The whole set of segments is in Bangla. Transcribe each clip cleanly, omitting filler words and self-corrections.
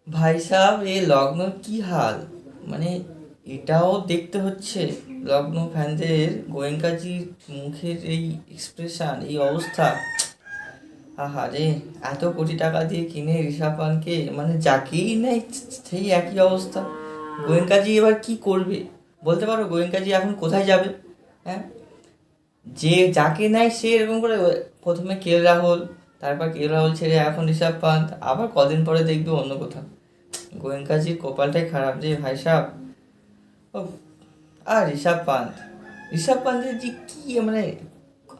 ভাই সাহেব এ লগ্নর কি হাল, মানে এটাও দেখতে হচ্ছে। লগ্ন ফ্যানদের গোয়েঙ্কাজির মুখের এই এক্সপ্রেশন, এই অবস্থা, আহা রে! এত কোটি টাকা দিয়ে কিনে ঋষভ পান্তকে, মানে যাকেই নেয় সেই একই অবস্থা। গোয়েঙ্কাজি এবার কি করবে বলতে পারো? গোয়েঙ্কাজি এখন কোথায় যাবে? হ্যাঁ, যে যাকে নেয় সে এরকম করে, প্রথমে কে রাহুল, তারপর কে রাহুল ছেড়ে এখন ঋষভ পান্ত, আবার কদিন পরে দেখবে অন্য কোথাও। গোয়েঙ্কাজির কপালটাই খারাপ রে ভাই সাহেব। উফ, আর ঋষভ পান্তের যে কি, মানে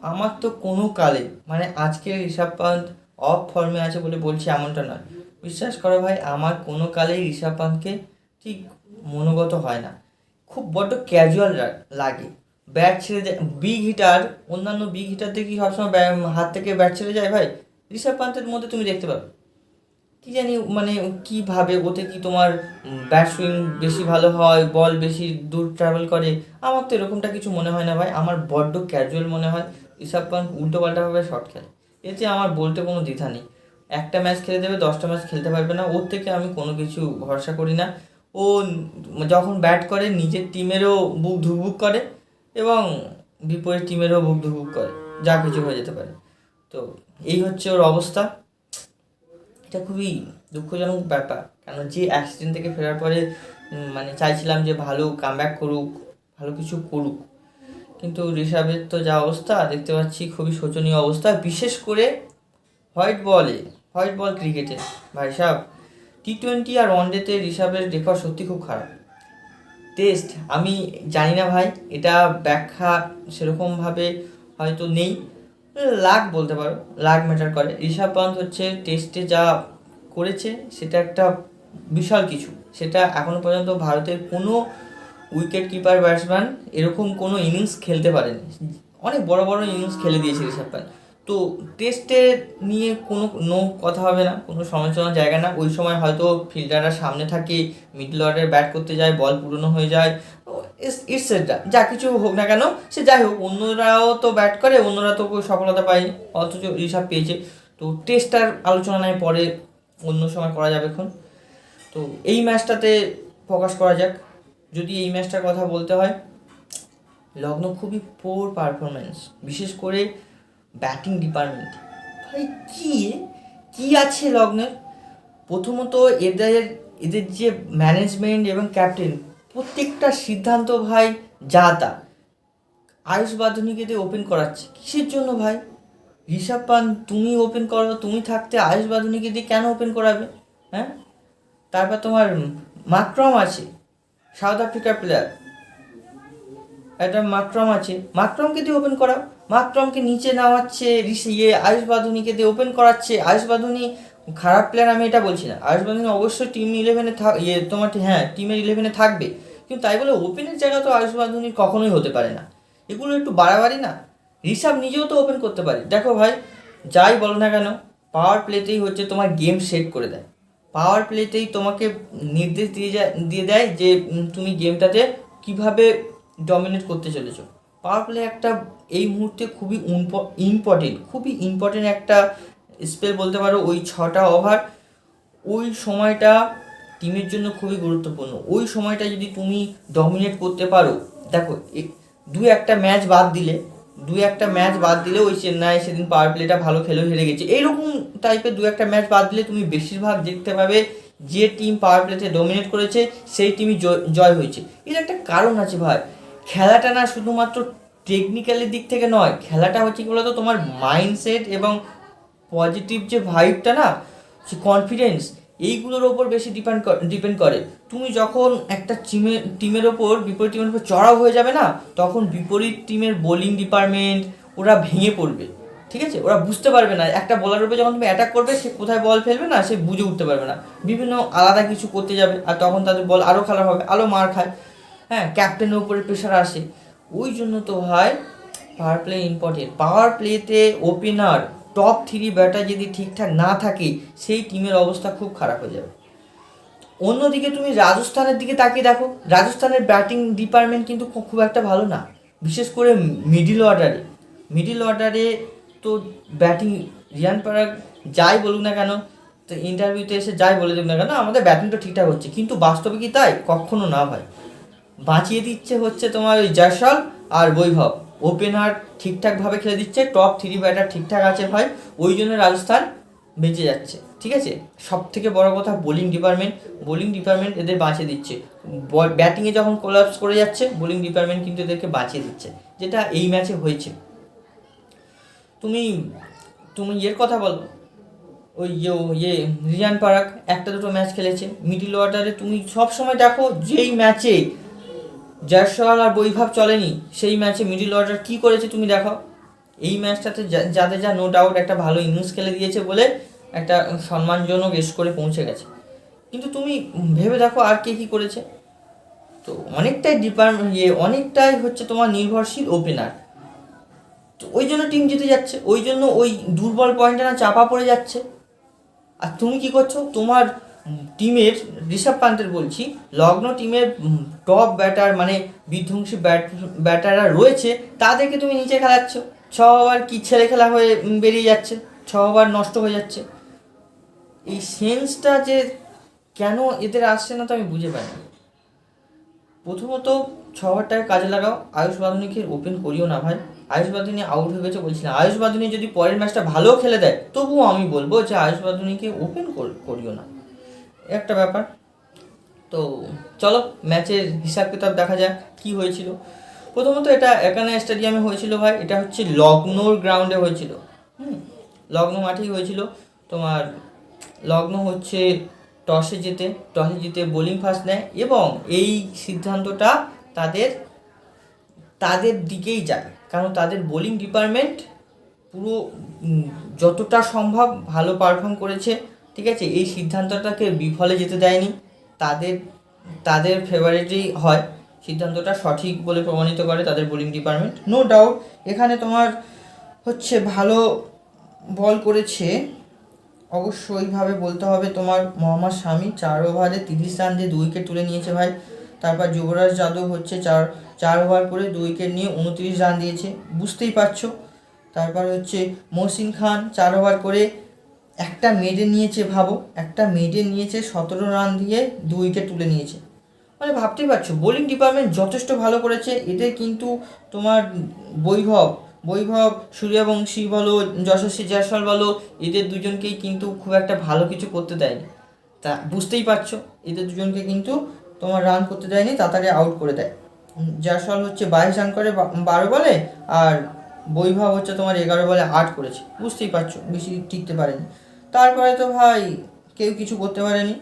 আমার তো কোনো কালে, মানে আজকে ঋষভ পান্ত অফ ফর্মে আছে বলে বলছি এমনটা নয়। বিশ্বাস করো ভাই, আমার কোনো কালেই ঋষভ পান্তকে ঠিক মনোগত হয় না। খুব বড্ড ক্যাজুয়াল লাগে। ব্যাট ছেড়ে দেয় বিগ হিটার, অন্যান্য বিগ হিটারদের কি সবসময় হাত থেকে ব্যাট ছেড়ে যায় ভাই? ঋষভ পান্তের মধ্যে তুমি দেখতে পাবে কি জানি, মানে কীভাবে ওতে কি তোমার ব্যাট সুইং বেশি ভালো হয়, বল বেশি দূর ট্রাভেল করে? আমার তো এরকমটা কিছু মনে হয় না ভাই, আমার বড্ড ক্যাজুয়াল মনে হয়। ঋষভ পান্ত উল্টো পাল্টাভাবে শট খেলে, এতে আমার বলতে কোনো দ্বিধা নেই। একটা ম্যাচ খেলে দেবে, 10টা ম্যাচ খেলতে পারবে না, ওর থেকে আমি কোনো কিছু ভরসা করি না। ও যখন ব্যাট করে নিজের টিমেরও বুক ধুকবুক করে, এবং বিপরীত টিমেরও বুক ধুকবুক করে, যা কিছু হয়ে যেতে পারে। তো এই হচ্ছে ওর অবস্থা। এটা খুবই দুঃখজনক ব্যাপার, কারণ যে অ্যাক্সিডেন্ট থেকে ফেরার পরে মানে চাইছিলাম যে ভালো কামব্যাক করুক, ভালো কিছু করুক, কিন্তু ঋষভের তো যা অবস্থা দেখতে পাচ্ছি, খুবই শোচনীয় অবস্থা, বিশেষ করে হোয়াইট বলে, হোয়াইট বল ক্রিকেটে। ভাই সাহেব, টি-20 আর ওয়ানডেতে ঋষভের রেকর্ড সত্যি খুব খারাপ। টেস্ট আমি জানি না ভাই, এটা ব্যাখ্যা সেরকমভাবে হয়তো নেই। লাক বলতে পারো, লাক ম্যাটার করে। ঋষভ পান্ত হচ্ছে টেস্টে যা করেছে সেটা একটা বিশাল কিছু। সেটা এখনো পর্যন্ত ভারতের কোনো উইকেট কিপার ব্যাটসম্যান এরকম কোনো ইনিংস খেলতে পারেনি। অনেক বড় বড় ইনিংস খেলে দিয়েছে ঋষভ পান্ত। তো টেস্টে নিয়ে কোনো কথা হবে না, কোনো সমালোচনার জায়গা না। ওই সময় হয়তো ফিল্ডাররা সামনে থাকে, মিডল অর্ডারে ব্যাট করতে যায়, বল পুরনো হয়ে যায়, ইটসেট্রা, যা কিছু হোক না কেন, সে যাই হোক, অন্যরাও তো ব্যাট করে, অন্যরা তো કોઈ সফলতা পায়নি, অথচ ঋষভ পেয়েছে। তো টেস্টার আলোচনা নয়, পরে অন্য সময় করা যাবে এখন। তো এই ম্যাচটাতে ফোকাস করা যাক। যদি এই ম্যাচটার কথা বলতে হয়, লগ্ন খুবই পোর পারফরমেন্স, বিশেষ করে ব্যাটিং ডিপার্টমেন্ট। ভাই কি কি আছে লগ্নের? প্রথমত এদের এদের যে ম্যানেজমেন্ট এবং ক্যাপ্টেন, প্রত্যেকটা সিদ্ধান্ত ভাই যা তা। আয়ুষ বাঁধুনিকে দিয়ে ওপেন করাচ্ছে কিসের জন্য ভাই? ঋষভ পান্ত তুমি ওপেন করো, তুমি থাকতে আয়ুষ বাঁধুনিকে দিয়ে কেন ওপেন করাবে? হ্যাঁ, তারপর তোমার মাকরম আছে, সাউথ আফ্রিকার প্লেয়ার, একটা মাকরম আছে, মাকরমকে দিয়ে ওপেন করাও। মাকরমকে নিচে নামাচ্ছে, আয়ুষ বাঁধুনিকে দিয়ে ওপেন করাচ্ছে। আয়ুষ বাঁধুনি খারাপ প্লেয়ার আমি এটা বলছি না, আয়ুষ বাঁধুনি অবশ্যই টিম 11-এ তোমার হ্যাঁ টিমের 11-এ থাকবে, কিন্তু তাই বলে ওপেনের জায়গা তো আয়ুষ বাঁধুনির কখনোই হতে পারে না। এগুলো একটু বাড়াবাড়ি না? ঋষভ নিজেও তো ওপেন করতে পারে। দেখো ভাই, যাই বলো না কেন, পাওয়ার প্লেতেই হচ্ছে তোমার গেম সেট করে দেয়। পাওয়ার প্লেতেই তোমাকে নির্দেশ দিয়ে দেয় যে তুমি গেমটাতে কিভাবে ডমিনেট করতে চলেছো। পাওয়ার প্লে একটা এই মুহূর্তে খুবই ইম্পর্টেন্ট একটা স্পেল বলতে পারো। ওই 6টা ওভার, ওই সময়টা টিমের জন্য খুবই গুরুত্বপূর্ণ। ওই সময়টা যদি তুমি ডমিনেট করতে পারো, দেখো দু একটা ম্যাচ বাদ দিলে, ওই চেন্নাই সেদিন পাওয়ার প্লেটা ভালো খেলেও হেরে গেছে, এইরকম টাইপের দু একটা ম্যাচ বাদ দিলে তুমি বেশিরভাগ দেখতে পাবে যে টিম পাওয়ার প্লেতে ডমিনেট করেছে সেই টিমই জয় হয়েছে। এর একটা কারণ আছে ভাই। খেলাটা না শুধুমাত্র টেকনিক্যালের দিক থেকে নয়, খেলাটা হচ্ছে কি বলতো, তোমার মাইন্ডসেট এবং পজিটিভ যে ভাইবটা না, সে কনফিডেন্স, এইগুলোর ওপর বেশি ডিপেন্ড করে। তুমি যখন একটা টিমের ওপর, বিপরীত টিমের ওপর চড়াও হয়ে যাবে না, তখন বিপরীত টিমের বোলিং ডিপার্টমেন্ট ওরা ভেঙে পড়বে। ঠিক আছে, ওরা বুঝতে পারবে না, একটা বলার উপরে যখন তুমি অ্যাটাক করবে, সে কোথায় বল ফেলবে না, সে বুঝে উঠতে পারবে না, বিভিন্ন আলাদা কিছু করতে যাবে, আর তখন তাদের বল আরও খারাপ হবে, আরও মার খায়। হ্যাঁ, ক্যাপ্টেনের উপরে প্রেশার আসে। ওই জন্য তো ভাই পাওয়ার প্লে ইম্পর্টেন্ট। পাওয়ার প্লেতে ওপেনার, টপ 3 ব্যাটার যদি ঠিকঠাক না থাকে, সেই টিমের অবস্থা খুব খারাপ হয়ে যাবে। অন্যদিকে তুমি রাজস্থানের দিকে তাকিয়ে দেখো, রাজস্থানের ব্যাটিং ডিপার্টমেন্ট কিন্তু খুব একটা ভালো না, বিশেষ করে মিডিল অর্ডারে তো ব্যাটিং, রিয়ান পরাগ যাই বলুক না কেন, তো ইন্টারভিউতে এসে যাই বলে দেব না কেন আমাদের ব্যাটিংটা ঠিকঠাক হচ্ছে, কিন্তু বাস্তবে কি তাই? কখনো না ভাই। বাঁচিয়ে দিচ্ছে হচ্ছে তোমার ওই জয়সওয়াল আর বৈভব, ওপেনার ঠিকঠাকভাবে খেলে দিচ্ছে, টপ 3 ব্যাটার ঠিকঠাক আছে ভাই, ওই জন্য রাজস্থান বেঁচে যাচ্ছে। ঠিক আছে, সব থেকে বড় কথা বোলিং ডিপার্টমেন্ট এদের বাঁচিয়ে দিচ্ছে। ব্যাটিংয়ে যখন কোলাপস করে যাচ্ছে, বোলিং ডিপার্টমেন্ট কিন্তু এদেরকে বাঁচিয়ে দিচ্ছে, যেটা এই ম্যাচে হয়েছে। তুমি তুমি ইয়ের কথা বলো, ওই রিয়ান পারাক একটা দুটো ম্যাচ খেলেছে মিডল অর্ডারে, তুমি সব সময় দেখো যেই ম্যাচে জয়সওয়াল আর বৈভব চলেনি সেই ম্যাচে মিডল অর্ডার কী করেছে তুমি দেখাও। এই ম্যাচটাতে জাদেজা নো ডাউট একটা ভালো ইনিংস খেলে দিয়েছে বলে একটা সম্মানজনক স্কোরে পৌঁছে গেছে, কিন্তু তুমি ভেবে দেখো আর কে কী করেছে। তো অনেকটাই অনেকটাই হচ্ছে তোমার নির্ভরশীল ওপেনার, তো ওই জন্য টিম জিতে যাচ্ছে, ওই জন্য ওই দুর্বল পয়েন্টটা না চাপা পড়ে যাচ্ছে। আর তুমি কি করছো, তোমার টিমের ঋষভ পান্তের বলছি, লগ্ন টিমের টপ ব্যাটার মানে বিধ্বংসী ব্যাটাররা রয়েছে, তাদেরকে তুমি নিচে খেলাচ্ছ। 6 ওভার কি ছেলে খেলা হয়ে বেরিয়ে যাচ্ছে, 6 ওভার নষ্ট হয়ে যাচ্ছে। এই সেন্সটা যে কেন এদের আসছে না তো আমি বুঝে পাই না। প্রথমত 6 ওভারটাকে কাজে লাগাও, আয়ুষ বাঁধুনিকে ওপেন করিও না ভাই। আয়ুষ বাঁধুনি আউট হয়ে গেছে বলছি না, আয়ুষ বাঁধুনি যদি পরের ম্যাচটা ভালো খেলে দেয় তবুও আমি বলবো যে আয়ুষ বাঁধুনিকে ওপেন করিও না, একটা ব্যাপার। তো চলো ম্যাচের হিসাব কিতাব দেখা যাক কী হয়েছিল। প্রথমত এটা একানা স্টেডিয়ামে হয়েছিল ভাই, এটা হচ্ছে লগ্নোর গ্রাউন্ডে হয়েছিল। লগ্নো মাঠেই হয়েছিল। তোমার লগ্ন হচ্ছে টসে জিতে বোলিং ফার্স্ট নেয় এবং এই সিদ্ধান্তটা তাদের তাদের দিকেই যায়, কারণ তাদের বোলিং ডিপার্টমেন্ট পুরো যতটা সম্ভব ভালো পারফর্ম করেছে। ঠিক আছে, এই সিদ্ধান্তটাকে বিফলে যেতে দেয়নি, তাদের তাদের ফেভারিটই হয়, সিদ্ধান্তটা সঠিক বলে প্রমাণিত করে তাদের বোলিং ডিপার্টমেন্ট, নো ডাউট। এখানে তোমার হচ্ছে ভালো বল করেছে অবশ্যইভাবে বলতে হবে তোমার মোহাম্মদ শামি, 4 ওভারে 30 রান দিয়ে 2 উইকেট তুলে নিয়েছে ভাই। তারপর যুবরাজ যাদব হচ্ছে চার ওভার করে 2 উইকেট নিয়ে 29 রান দিয়েছে, বুঝতেই পারছো। তারপর হচ্ছে মহসিন খান 4 ওভার করে একটা মেডে নিয়েছে, ভাবো একটা মেডে নিয়েছে, 17 রান দিয়ে 2 উইকেট তুলে নিয়েছে। মানে ভাবতেই পারছো বোলিং ডিপার্টমেন্ট যথেষ্ট ভালো করেছে এদের, কিন্তু তোমার বৈভব সূর্যবংশী বলো, যশস্বী জয়সওয়াল বলো, এদের দুজনকেই কিন্তু খুব একটা ভালো কিছু করতে দেয়নি। তা বুঝতেই পারছো এদের দুজনকে কিন্তু তোমার রান করতে দেয়নি, তাড়াতাড়ি আউট করে দেয়। জয়সওয়াল হচ্ছে 22 রান করে 12 বলে, আর বৈভব হচ্ছে তোমার 11 বলে 8 করেছে, বুঝতেই পারছো বেশি টিকতে পারেনি। তারপরে তো ভাই কেউ কিছু করতে পারেনি।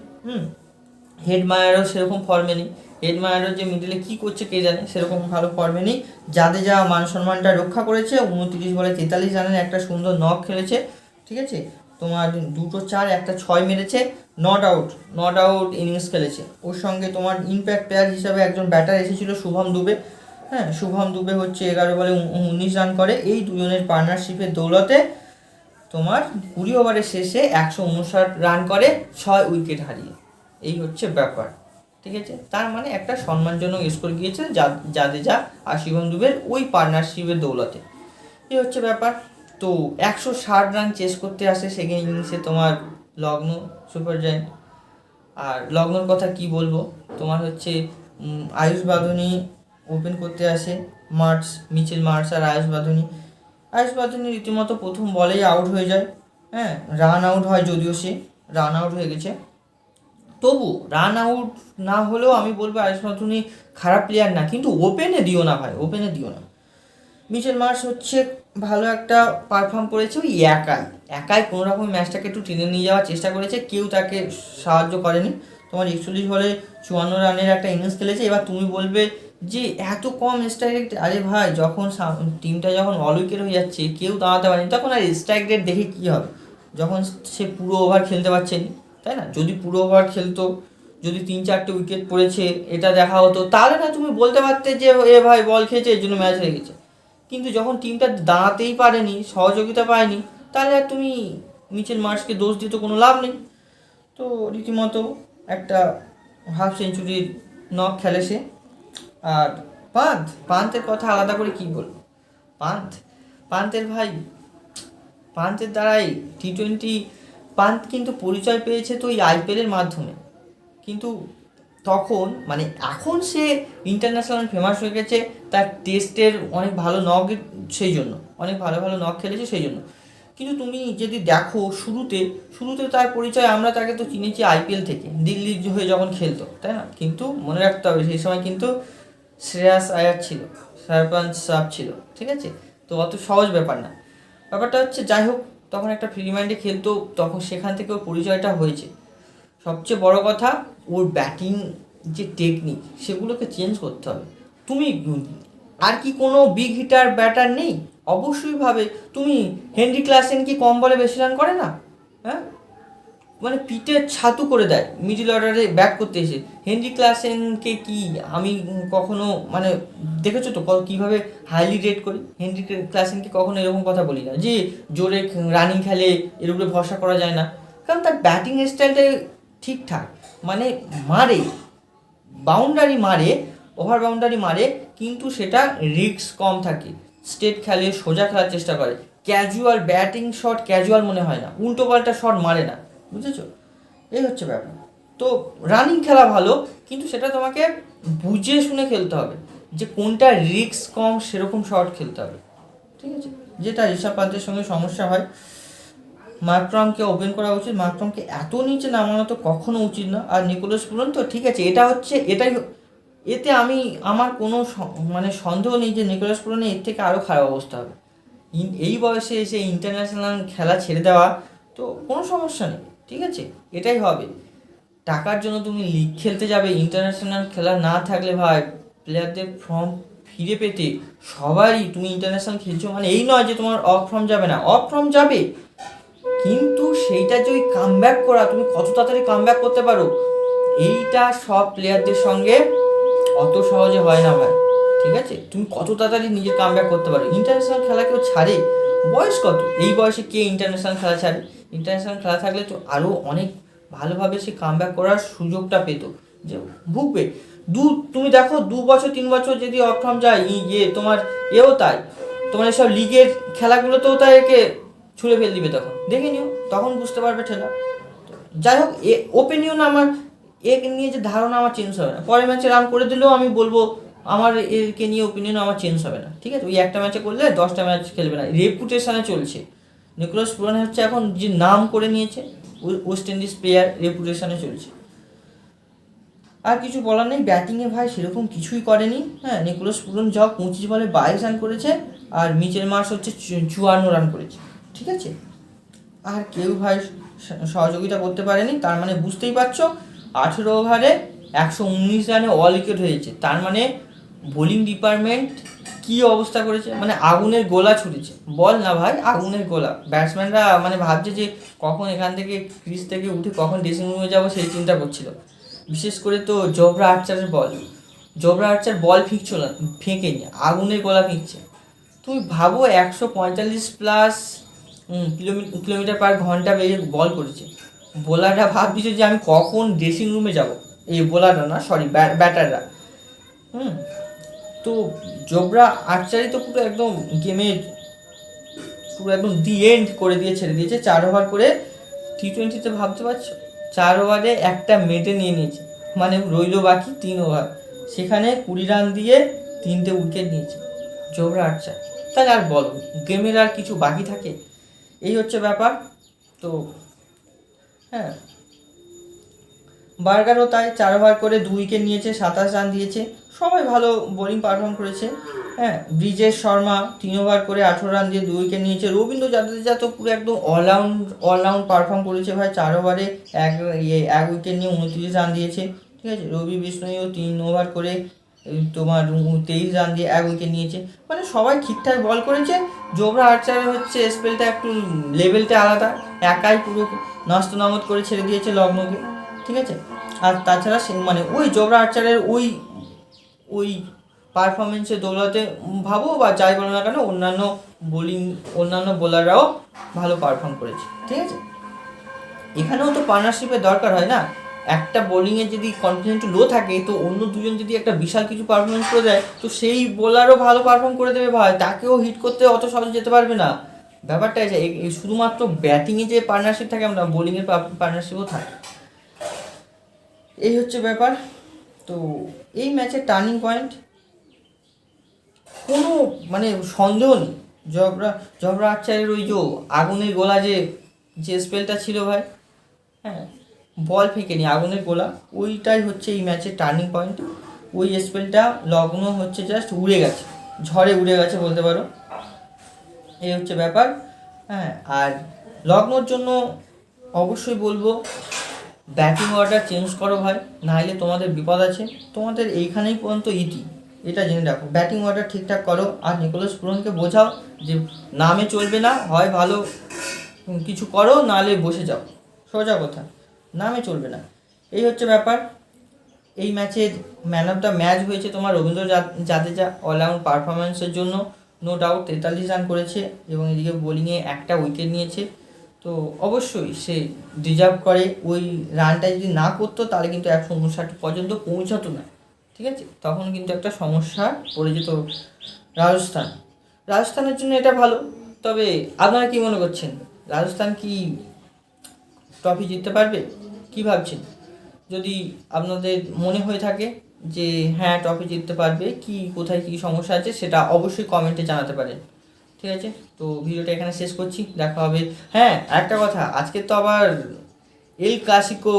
হেডমায়ারও সেরকম ফর্মে নেই, হেডমায়ারও যে মিডলে কী করছে কে জানে, সেরকম ভালো ফর্মে নেই। জাদেজা মান সম্মানটা রক্ষা করেছে, 29 বলে 43 রানের একটা সুন্দর নক খেলেছে। ঠিক আছে, তোমার 2টো 4 একটা 6 মেরেছে, নট আউট ইনিংস খেলেছে। ওর সঙ্গে তোমার ইম্প্যাক্ট প্লেয়ার হিসাবে একজন ব্যাটার এসেছিল শুভম দুবে। শুভম দুবে হচ্ছে 11 বলে 19 রান করে, এই দুজনের পার্টনারশিপের দৌলতে তোমার 20 ওভারের শেষে 159 রান করে 6 উইকেট হারিয়ে, এই হচ্ছে ব্যাপার। ঠিক আছে, তার মানে একটা সম্মানজনক স্কোর গিয়েছে জাদেজা আর শিবম দুবের ওই পার্টনারশিপের দৌলতে, এই হচ্ছে ব্যাপার। তো 160 রান চেস করতে আসে সেকেন্ড ইনিংসে তোমার লগ্ন সুপার জায়েন্ট। আর লগ্নর কথা কি বলবো, তোমার হচ্ছে আয়ুষ বাঁধুনি ওপেন করতে আসে, মিচেল মার্স আর আয়ুষ বাঁধুনি রীতিমতো প্রথম বলেই আউট হয়ে যায়। রান আউট হয়, যদিও সে রান আউট হয়ে গেছে, তবু রান আউট না হলেও আমি বলবো আয়ুষ বাঁধুনি খারাপ প্লেয়ার না, কিন্তু ওপেনে দিও না ভাই, ওপেনে দিও না। মিচেল মার্স হচ্ছে ভালো একটা পারফর্ম করেছে, ওই একাই কোনো রকম ম্যাচটাকে একটু টেনে নিয়ে যাওয়ার চেষ্টা করেছে, কেউ তাকে সাহায্য করেনি। তোমার 41 বলে 54 রানের একটা ইনিংস খেলেছে। এবার তুমি বলবে যে এত কম স্ট্রাইক রেট, আরে ভাই যখন টিমটা যখন অল উইকেট হয়ে যাচ্ছে, কেউ দাঁড়াতে পারেনি, তখন আর স্ট্রাইক রেট দেখে কী হবে, যখন সে পুরো ওভার খেলতে পারছে না, তাই না? যদি পুরো ওভার খেলতো, যদি 3-4টে উইকেট পড়েছে এটা দেখা হতো, তাহলে না তুমি বলতে পারতে যে এ ভাই বল খেয়েছে এর জন্য ম্যাচ হেরে গেছে। কিন্তু যখন টিমটা দাঁড়াতেই পারেনি, সহযোগিতা পায়নি, তাহলে আর তুমি মিচেল মার্শকে দোষ দিতে কোনো লাভ নেই। তো রীতিমতো একটা হাফ সেঞ্চুরির নক খেলে সে। আর পান্তের কথা আলাদা করে কি বলবো, পান্তের ভাই, পান্তের দ্বারাই T20 পান্ত কিন্তু পরিচয় পেয়েছে তো এই আইপিএলের মাধ্যমে, কিন্তু তখন মানে এখন সে ইন্টারন্যাশনাল ফেমাস হয়ে গেছে তার টেস্টের অনেক ভালো নক, সেই জন্য অনেক ভালো ভালো নক খেলেছে সেই জন্য। কিন্তু তুমি যদি দেখো শুরুতে শুরুতে তার পরিচয় আমরা তাকে তো চিনেছি আইপিএল থেকে, দিল্লির হয়ে যখন খেলতো, তাই না? কিন্তু মনে রাখতে হবে সেই সময় কিন্তু শ্রেয়াস আয়ার ছিল, সারপাঞ্চ সাপ ছিল, ঠিক আছে? তো অত সহজ ব্যাপার না। ব্যাপারটা হচ্ছে যাই হোক, তখন একটা ফ্রি মাইন্ডে খেলতো, তখন সেখান থেকে ওর পরিচয়টা হয়েছে। সবচেয়ে বড় কথা ওর ব্যাটিং যে টেকনিক সেগুলোকে চেঞ্জ করতে হবে। তুমি আর কি কোনো বিগ হিটার ব্যাটার নেই? অবশ্যই ভাবে তুমি হেনরি ক্লাসেন কি কম বলে বেশি রান করে না? হ্যাঁ, মানে পিঠে ছাতু করে দেয় মিডল অর্ডারে ব্যাট করতে এসে। হেনরি ক্লাসেনকে কি আমি কখনো মানে দেখেছো তো কীভাবে হাইলি রেট করি? হেনরি ক্লাসেনকে কখনো এরকম কথা বলি না যে জোরে রানিং খেলে এর উপরে ভরসা করা যায় না, কারণ তার ব্যাটিং স্টাইলটা ঠিকঠাক, মানে মারে, বাউন্ডারি মারে, ওভার বাউন্ডারি মারে, কিন্তু সেটা রিস্ক কম থাকে, স্ট্রেট খেলে, সোজা খেলার চেষ্টা করে, ক্যাজুয়াল ব্যাটিং শট ক্যাজুয়াল মনে হয় না, উল্টো পাল্টা শট মারে না, বুঝেছো? এই হচ্ছে ব্যাপার। তো রানিং খেলা ভালো, কিন্তু সেটা তোমাকে বুঝে শুনে খেলতে হবে, যে কোনটা রিস্ক কম সেরকম শট খেলতে হবে, ঠিক আছে? যেটা ঋষভ পান্তের সঙ্গে সমস্যা হয়। মার্করামকে ওপেন করা উচিত, মার্করামকে এত নিচে নামানো তো কখনো উচিত না। আর নিকোলাস পুরন তো ঠিক আছে, এটা হচ্ছে এটাই, এতে আমি আমার কোনো মানে সন্দেহ নেই যে নিকোলাস পুরনে এর থেকে আরও খারাপ অবস্থা হবে। এই বয়সে এসে ইন্টারন্যাশনাল খেলা ছেড়ে দেওয়া তো কোনো সমস্যা নেই, ঠিক আছে? এটাই হবে। টাকার জন্য তুমি লিগ খেলতে যাবে, ইন্টারন্যাশনাল খেলা না থাকলে ভাই প্লেয়ারদের ফর্ম ফিরে পেতে সবাই, তুমি ইন্টারন্যাশনাল খেলছো মানে এই নয় যে তোমার অফ ফর্ম যাবে না, অফ ফর্ম যাবে, কিন্তু সেইটা যে ওই কামব্যাক করা, তুমি কত তাড়াতাড়ি কামব্যাক করতে পারো, এইটা সব প্লেয়ারদের সঙ্গে অত সহজে হয় না ভাই, ঠিক আছে? তুমি কত তাড়াতাড়ি নিজের কামব্যাক করতে পারো। ইন্টারন্যাশনাল খেলা কেউ ছাড়ে? বয়স কত? এই বয়সে কে ইন্টারন্যাশনাল খেলা ছাড়ে? ইন্টারন্যাশনাল খেলা থাকলে তো আরও অনেক ভালোভাবে সে কামব্যাক করার সুযোগটা পেত, যে ভুগবে। তুমি দেখো 2 বছর 3 বছর যদি অফ ফর্ম যায়, তোমার এও তাই, তোমার এসব লিগের খেলাগুলোতেও তাই একে ছুঁড়ে ফেল দিবে, তখন দেখে নিও, তখন বুঝতে পারবে ঠেলা। যাই হোক, ওপিনিয়ন আমার একে নিয়ে যে ধারণা আমার চেঞ্জ হবে না, পরের ম্যাচে রান করে দিলেও আমি বলবো আমার একে নিয়ে ওপিনিয়ন আমার চেঞ্জ হবে না, ঠিক আছে? ওই একটা ম্যাচে করলে 10টা ম্যাচ খেলবে না, রেপুটেশনে চলছে। নিকোলাস পুরান হচ্ছে এখন যে নাম করে নিয়েছে ওয়েস্ট ইন্ডিজ প্লেয়ার, রেপুটেশনে চলছে। আর কিছু বলার নেই, ব্যাটিংয়ে ভাই সেরকম কিছুই করেনি। হ্যাঁ, নিকোলাস পুরন যাও 25 বলে 22 রান করেছে, আর মিচেল মার্শ হচ্ছে 54 রান করেছে, ঠিক আছে? আর কেউ ভাই সহযোগিতা করতে পারেনি, তার মানে বুঝতেই পারছো 18 ওভারে 119 রানে অল উইকেট হয়েছে, তার মানে বোলিং ডিপার্টমেন্ট কি অবস্থা করেছে, মানে আগুনের গোলা ছুটেছে, বল না ভাই, আগুনের গোলা। ব্যাটসম্যানরা মানে ভাবছে যে কখন এখান থেকে ক্রিজ থেকে উঠে কখন ড্রেসিং রুমে যাবো সেই চিন্তা করছিল। বিশেষ করে তো জোবরা আর্চারের জোবরা আর্চার বল ফিকছিল না, ফেঁকেনি, আগুনের গোলা ফিকছে। তুমি ভাবো 145+ কিলোমিটার পার ঘন্টা বেগে বল করেছে, বোলাররা ভাবছে যে আমি কখন ড্রেসিং রুমে যাব, এই বোলাররা না, সরি ব্যাটাররা। তো জোবরা আর্চারি তো পুরো একদম গেমের পুরো একদম দি এন্ড করে দিয়ে ছেড়ে দিয়েছে। 4 ওভার করে T20-তে ভাবতে পারছো, 4 ওভারে একটা মেটে নিয়ে নিয়েছে, মানে রইল বাকি 3 ওভার, সেখানে 20 রান দিয়ে 3টে উইকেট নিয়েছে জোবরা আর্চার। তাহলে আর বলো গেমের আর কিছু বাকি থাকে? এই হচ্ছে ব্যাপার। তো হ্যাঁ, বার্গারও তাই 4 ওভার করে 2 উইকেট নিয়েছে, 27 রান দিয়েছে, সবাই ভালো বোলিং পারফর্ম করেছে। হ্যাঁ, ব্রিজেশ শর্মা 3 ওভার করে 18 রান দিয়ে 2 উইকেট নিয়েছে, রবীন্দ্র জাদেজা তো পুরো একদম অলরাউন্ড পারফর্ম করেছে ভাই, 4 ওভারে 1 উইকেট নিয়ে 29 রান দিয়েছে, ঠিক আছে? রবি বিষ্ণুইও 3 ওভার করে তোমার 23 রান দিয়ে 1 উইকেট নিয়েছে, মানে সবাই ঠিকঠাক বল করেছে। জোবরা আর্চার হচ্ছে স্পেলটা একটু লেভেলটা আলাদা, একাই পুরো নাস্তানামত করে ছেড়ে দিয়েছে লগ্নকে, ঠিক আছে? আর তাছাড়া সে মানে ওই জোবরা আর্চারের ওই পারফরমেন্সের দৌলতে ভাবো বা যাই বলো না কেন, অন্যান্য বোলাররাও ভালো পারফর্ম করেছে, ঠিক আছে? এখানেও তো পার্টনারশিপের দরকার হয় না, একটা বোলিংয়ে যদি কনফিডেন্স লো থাকে, তো অন্য দুজন যদি একটা বিশাল কিছু পারফরমেন্স করে দেয়, তো সেই বোলারও ভালো পারফর্ম করে দেবে ভাই, তাকেও হিট করতে অত সহজে যেতে পারবে না। ব্যাপারটা আছে এই শুধুমাত্র ব্যাটিংয়ে যে পার্টনারশিপ থাকে আমরা বোলিংয়ের পার্টনারশিপও থাকে, এই হচ্ছে ব্যাপার। তো এই ম্যাচের টার্নিং পয়েন্ট কোনো মানে সন্দেহ নেই, জবরা আর্চারের ওই যে আগুনের গোলা যে স্পেলটা ছিল ভাই, হ্যাঁ বল ফেঁকেনি আগুনের গোলা, ওইটাই হচ্ছে এই ম্যাচের টার্নিং পয়েন্ট। ওই স্পেলটা লগ্ন হচ্ছে জাস্ট উড়ে গেছে, ঝড়ে উড়ে গেছে বলতে পারো, এই হচ্ছে ব্যাপার। হ্যাঁ, আর লগ্নর জন্য অবশ্যই বলবো ব্যাটিং অর্ডার চেঞ্জ করো ভাই, নাহলে তোমাদের বিপদ আছে, তোমাদের এইখানেই পর্যন্ত এটা জেনে রাখো, ব্যাটিং অর্ডার ঠিকঠাক করো। আর নিকোলাস পুরনকে বোঝাও যে নামে চলবে না, হয় ভালো কিছু করো নাহলে বসে যাও, সোজা কথা, নামে চলবে না, এই হচ্ছে ব্যাপার। এই ম্যাচের ম্যান অফ দ্য ম্যাচ হয়েছে তোমার রবীন্দ্র জাদেজা, অলরাউন্ড পারফরমেন্সের জন্য নো ডাউট 43 রান করেছে এবং এদিকে বোলিংয়ে একটা উইকেট নিয়েছে। তো অবশ্যই সে ডিজার্ভ করে, ওই রানটা যদি না করতো তাহলে কিন্তু 159 পর্যন্ত পৌঁছাতো না, ঠিক আছে, তখন কিন্তু একটা সমস্যা পড়ে যেত রাজস্থানের জন্য এটা ভালো। তবে আপনারা কি মনে করছেন, রাজস্থান কি ট্রফি জিততে পারবে, কি ভাবছেন? যদি আপনাদের মনে হয়ে থাকে যে হ্যাঁ ট্রফি জিততে পারবে, কি কোথায় কী সমস্যা আছে সেটা অবশ্যই কমেন্টে জানাতে পারেন, ঠিক আছে। তো ভিডিওটা এখানে শেষ করছি, দেখা হবে। হ্যাঁ একটা কথা, আজকে তো আবার এল ক্লাসিকো,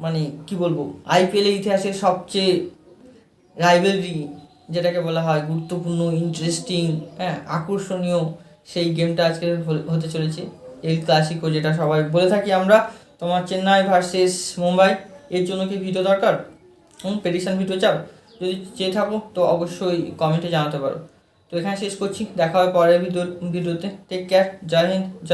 মানে কি বলবো, আইপিএলের ইতিহাসের সবচেয়ে রাইভেলরি যেটাকে বলা হয়, গুরুত্বপূর্ণ, ইন্টারেস্টিং, হ্যাঁ আকর্ষণীয় সেই গেমটা আজকে হতে চলেছে, এল ক্লাসিকো যেটা সবাই বলে থাকি আমরা, তোমার চেন্নাই ভার্সেস মুম্বাই। এর জন্য কি ভিডিও দরকার, প্রেডিকশন ভিডিও চাও? যদি চেয়ে থাকো তো অবশ্যই কমেন্টে জানাতে পারো। তো এখানে শেষ করছি, দেখা হবে পরের ভিডিওতে। টেক কেয়ার, জয় হিন্দ, জয়।